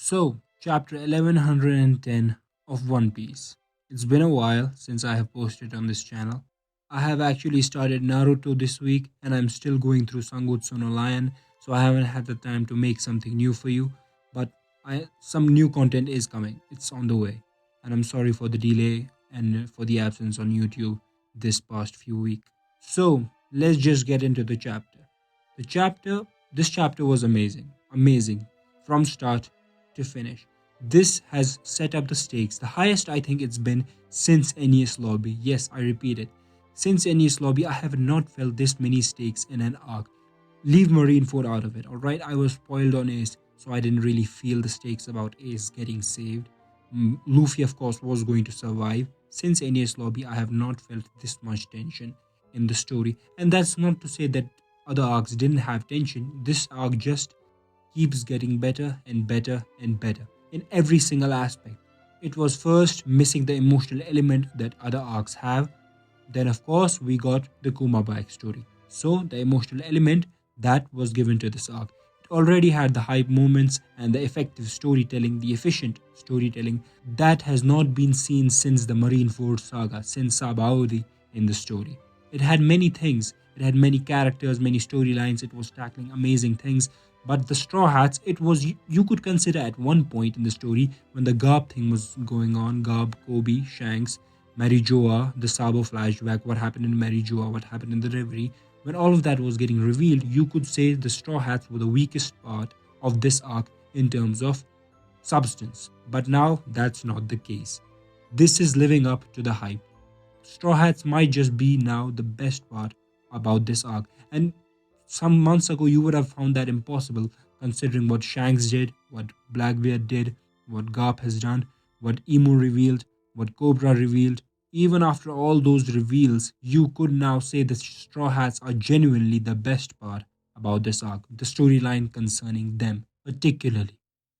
Chapter 1110 of One Piece. It's been a while since I have posted on this channel. I have actually started Naruto this week and I'm still going through Sangutsu no Lion, so I haven't had the time to make something new for you. But some new content is coming, it's on the way. And I'm sorry for the delay and for the absence on YouTube this past few weeks. So, let's just get into the chapter. The chapter, this chapter was amazing, amazing from start to finish. This has set up the stakes, the highest I think it's been since NES Lobby. Yes, I repeat it. Since NES Lobby, I have not felt this many stakes in an arc. Leave Marineford out of it, alright? I was spoiled on Ace, so I didn't really feel the stakes about Ace getting saved. Luffy, of course, was going to survive. Since NES Lobby, I have not felt this much tension in the story. And that's not to say that other arcs didn't have tension. This arc just keeps getting better and better and better in every single aspect. It was first missing the emotional element that other arcs have. Then, of course, we got the Kuma backstory. So, the emotional element that was given to this arc. It already had the hype moments and the effective storytelling, the efficient storytelling that has not been seen since the Marineford saga, since Sabaody in the story. It had many things. It had many characters, many storylines. It was tackling amazing things. But the Straw Hats, it was, you could consider at one point in the story when the Garb thing was going on, Garb, Kobe, Shanks, Marijoa, the Sabo flashback, what happened in Marijoa, what happened in the Reverie. When all of that was getting revealed, you could say the Straw Hats were the weakest part of this arc in terms of substance. But now that's not the case. This is living up to the hype. Straw Hats might just be now the best part about this arc. And some months ago, you would have found that impossible considering what Shanks did, what Blackbeard did, what Garp has done, what Emu revealed, what Cobra revealed. Even after all those reveals, you could now say the Straw Hats are genuinely the best part about this arc, the storyline concerning them particularly.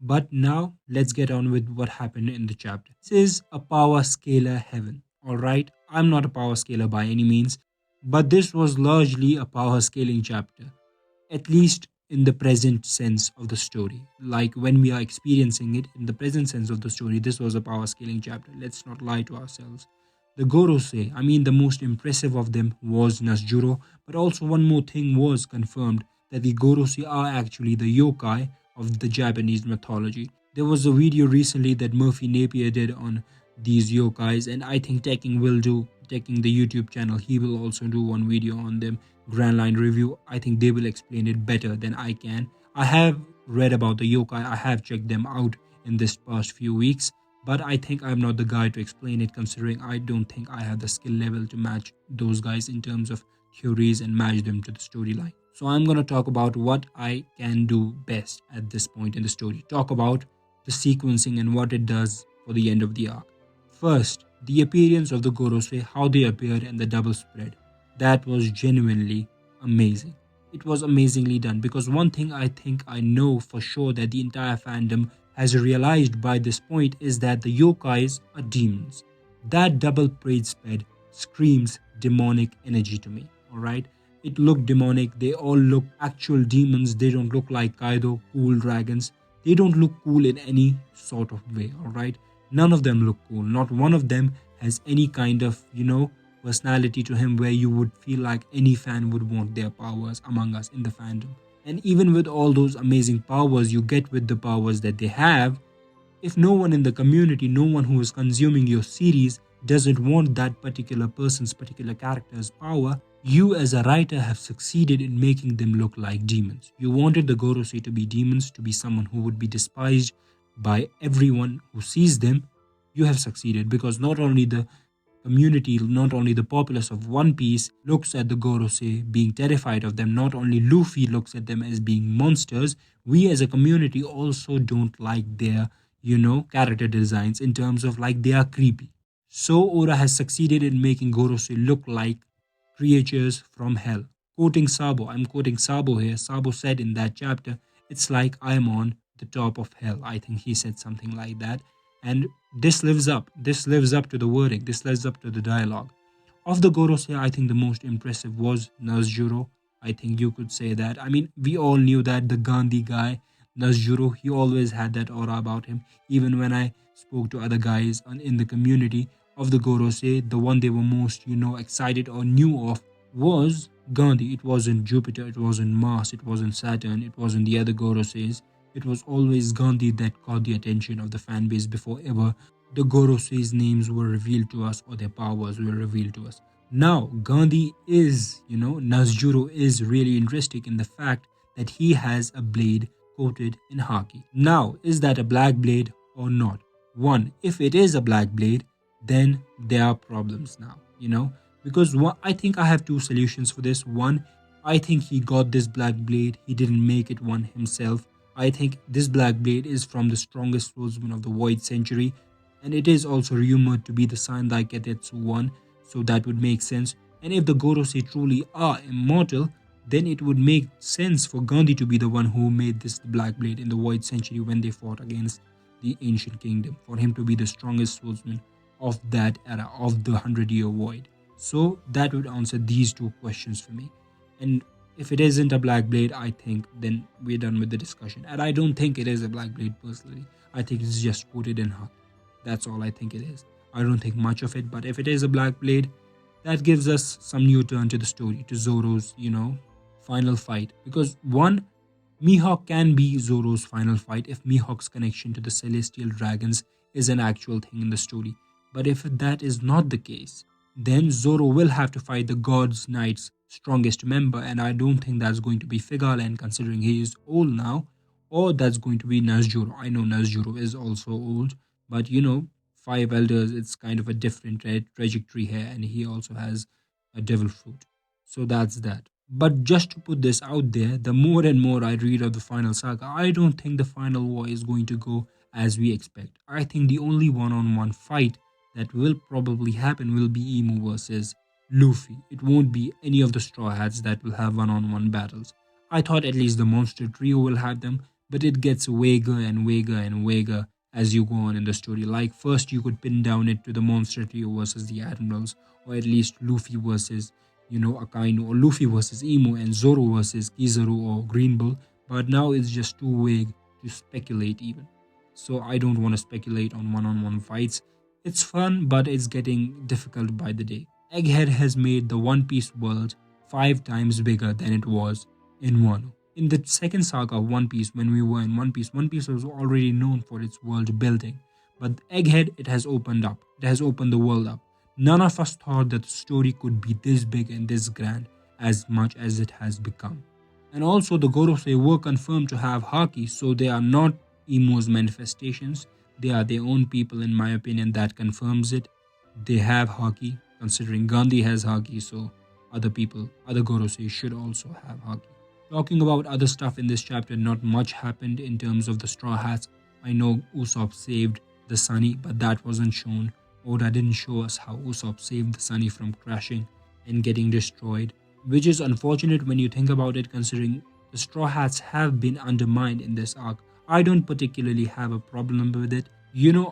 But now, let's get on with what happened in the chapter. This is a power scaler heaven, alright? I'm not a power scaler by any means, but this was largely a power scaling chapter, at least in the present sense of the story. Like when we are experiencing it in the present sense of the story, this was a power scaling chapter. Let's not lie to ourselves. The Gorosei, I mean, the most impressive of them was Nasjuro, but also one more thing was confirmed that the Gorosei are actually the yokai of the Japanese mythology. There was a video recently that Murphy Napier did on these yokais, and I think Taking the YouTube channel, he will also do one video on them, Grand Line review. I think they will explain it better than I can. I have read about the yokai, I have checked them out in this past few weeks, but I think I'm not the guy to explain it, considering I don't think I have the skill level to match those guys in terms of theories and match them to the storyline. So I'm going to talk about what I can do best at this point in the story. Talk about the sequencing and what it does for the end of the arc. First, the appearance of the Gorosei, how they appeared and the double spread. That was genuinely amazing. It was amazingly done, because one thing I think I know for sure that the entire fandom has realized by this point is that the yokais are demons. That double braid spread screams demonic energy to me, alright? It looked demonic, they all look actual demons, they don't look like Kaido, cool dragons. They don't look cool in any sort of way, alright? None of them look cool. Not one of them has any kind of, personality to him where you would feel like any fan would want their powers among us in the fandom. And even with all those amazing powers you get with the powers that they have, if no one in the community, no one who is consuming your series doesn't want that particular person's particular character's power, you as a writer have succeeded in making them look like demons. You wanted the Gorosei to be demons, to be someone who would be despised by everyone who sees them. You have succeeded, because not only the community, not only the populace of One Piece looks at the Gorosei being terrified of them, not only Luffy looks at them as being monsters, we as a community also don't like their, character designs in terms of like they are creepy. So Oda has succeeded in making Gorosei look like creatures from hell. I'm quoting Sabo here. Sabo said in that chapter, it's like I'm on the top of hell. I think he said something like that. And this lives up. This lives up to the wording. This lives up to the dialogue. Of the Gorosei, I think the most impressive was Nasjuro. I think you could say that. I mean, we all knew that the Gandhi guy, Nasjuro, he always had that aura about him. Even when I spoke to other guys in the community of the Gorosei, the one they were most, excited or knew of was Gandhi. It wasn't Jupiter, it wasn't Mars, it wasn't Saturn, it wasn't the other Goroseis. It was always Gandhi that caught the attention of the fan base before ever the Goroseis' names were revealed to us or their powers were revealed to us. Now, Gandhi is, Nasjuro is really interesting in the fact that he has a blade coated in haki. Now, is that a black blade or not? One, if it is a black blade, then there are problems now, because I think I have two solutions for this. One, I think he got this black blade, he didn't make it one himself. I think this black blade is from the strongest swordsman of the Void Century, and it is also rumored to be the Sandai Ketetsu one, so that would make sense. And if the Gorosei truly are immortal, then it would make sense for Gandhi to be the one who made this black blade in the Void Century when they fought against the Ancient Kingdom, for him to be the strongest swordsman of that era, of the 100-year void. So that would answer these two questions for me. And if it isn't a black blade, I think then we're done with the discussion. And I don't think it is a black blade personally. I think it's just coated in haki. That's all I think it is. I don't think much of it, but if it is a black blade, that gives us some new turn to the story, to Zoro's, final fight. Because one, Mihawk can be Zoro's final fight if Mihawk's connection to the celestial dragons is an actual thing in the story. But if that is not the case, then Zoro will have to fight the God's Knight's strongest member, and I don't think that's going to be Figalen, considering he is old now, or that's going to be Nasjuro. I know Nasjuro is also old, but five elders, it's kind of a different trajectory here, and he also has a devil fruit. So that's that. But just to put this out there, the more and more I read of the final saga, I don't think the final war is going to go as we expect. I think the only one-on-one fight that will probably happen will be Emu versus Luffy. It won't be any of the Straw Hats that will have one-on-one battles. I thought at least the Monster Trio will have them, but it gets vaguer and vaguer and vaguer as you go on in the story. Like first you could pin down it to the Monster Trio versus the Admirals, or at least Luffy versus Akainu, or Luffy versus Emu, and Zoro versus Kizaru or Green Bull, but now it's just too vague to speculate even. So I don't want to speculate on one-on-one fights. It's fun, but it's getting difficult by the day. Egghead has made the One Piece world 5 times bigger than it was in Wano. In the second saga of One Piece, when we were in One Piece was already known for its world building. But Egghead, it has opened up. It has opened the world up. None of us thought that the story could be this big and this grand as much as it has become. And also the Gorosei were confirmed to have haki, so they are not Emu's manifestations. They are their own people, in my opinion. That confirms it. They have haki, considering Gandhi has haki, so other people, other Gorosei should also have haki. Talking about other stuff in this chapter, not much happened in terms of the Straw Hats. I know Usopp saved the Sunny, but that wasn't shown. Oda didn't show us how Usopp saved the Sunny from crashing and getting destroyed, which is unfortunate when you think about it, considering the Straw Hats have been undermined in this arc. I don't particularly have a problem with it.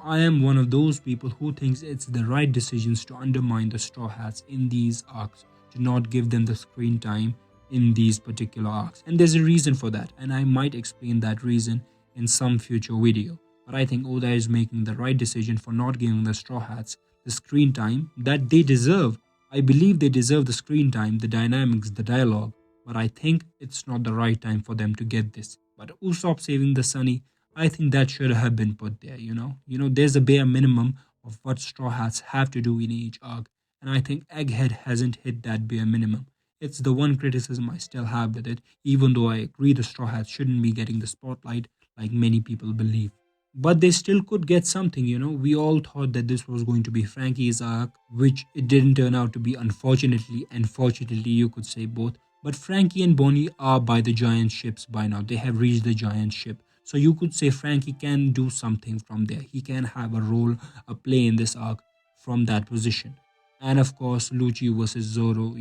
I am one of those people who thinks it's the right decisions to undermine the Straw Hats in these arcs, to not give them the screen time in these particular arcs. And there's a reason for that, and I might explain that reason in some future video. But I think Oda is making the right decision for not giving the Straw Hats the screen time that they deserve. I believe they deserve the screen time, the dynamics, the dialogue, but I think it's not the right time for them to get this. But Usopp saving the Sunny, I think that should have been put there, there's a bare minimum of what Straw Hats have to do in each arc, and I think Egghead hasn't hit that bare minimum. It's the one criticism I still have with it, even though I agree the Straw Hats shouldn't be getting the spotlight like many people believe. But they still could get something, We all thought that this was going to be Frankie's arc, which it didn't turn out to be, unfortunately. And fortunately, you could say both. But Frankie and Bonnie are by the giant ships by now. They have reached the giant ship. So you could say Frankie can do something from there. He can have a role, a play in this arc from that position. And of course, Lucci versus Zoro,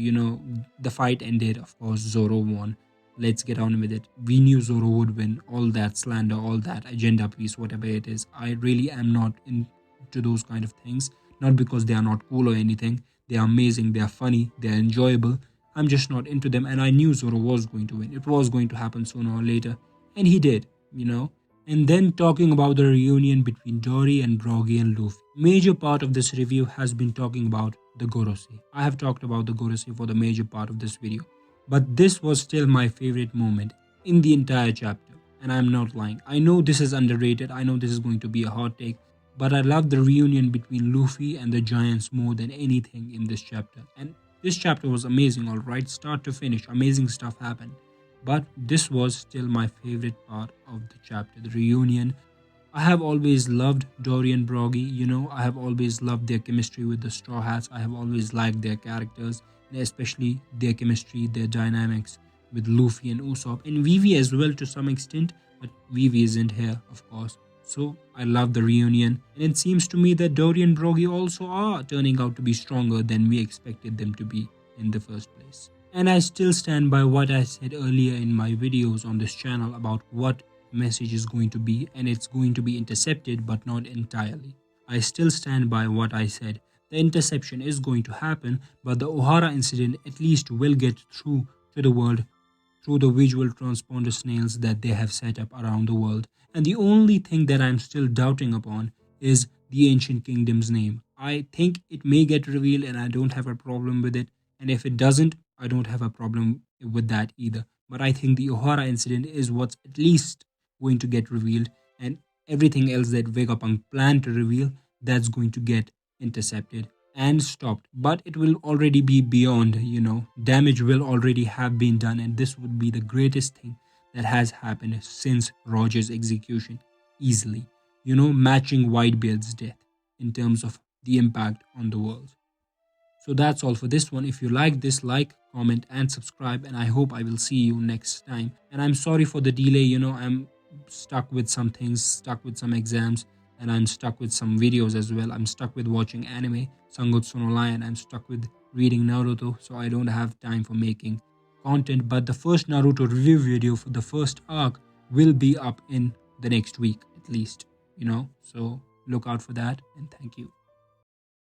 the fight ended. Of course, Zoro won. Let's get on with it. We knew Zoro would win. All that slander, all that agenda piece, whatever it is. I really am not into those kind of things. Not because they are not cool or anything. They are amazing, they are funny, they are enjoyable. I'm just not into them, and I knew Zoro was going to win. It was going to happen sooner or later. And he did. you know. And then talking about the reunion between Dory and Broggy and Luffy. Major part of this review has been talking about the Gorosei. I have talked about the Gorosei for the major part of this video. But this was still my favorite moment in the entire chapter. And I'm not lying. I know this is underrated. I know this is going to be a hot take. But I love the reunion between Luffy and the Giants more than anything in this chapter. And this chapter was amazing, alright? Start to finish. Amazing stuff happened. But this was still my favorite part of the chapter, the reunion. I have always loved Dory and Broggy, I have always loved their chemistry with the Straw Hats. I have always liked their characters, and especially their chemistry, their dynamics with Luffy and Usopp, and Vivi as well to some extent, but Vivi isn't here, of course. So I love the reunion, and it seems to me that Dory and Broggy also are turning out to be stronger than we expected them to be in the first place. And I still stand by what I said earlier in my videos on this channel about what message is going to be, and it's going to be intercepted but not entirely. I still stand by what I said. The interception is going to happen, but the Ohara incident at least will get through to the world through the visual transponder snails that they have set up around the world. And the only thing that I'm still doubting upon is the ancient kingdom's name. I think it may get revealed and I don't have a problem with it, and if it doesn't, I don't have a problem with that either. But I think the Ohara incident is what's at least going to get revealed, and everything else that Vegapunk planned to reveal, that's going to get intercepted and stopped. But it will already be beyond, damage will already have been done, and this would be the greatest thing that has happened since Roger's execution, easily, matching Whitebeard's death in terms of the impact on the world. So that's all for this one. If you like this, like, comment, and subscribe, and I hope I will see you next time. And I'm sorry for the delay, I'm stuck with some things, stuck with some exams, and I'm stuck with some videos as well. I'm stuck with watching anime, Sangutsu no Lion. I'm stuck with reading Naruto, so I don't have time for making content. But the first Naruto review video for the first arc will be up in the next week, at least, So look out for that, and thank you.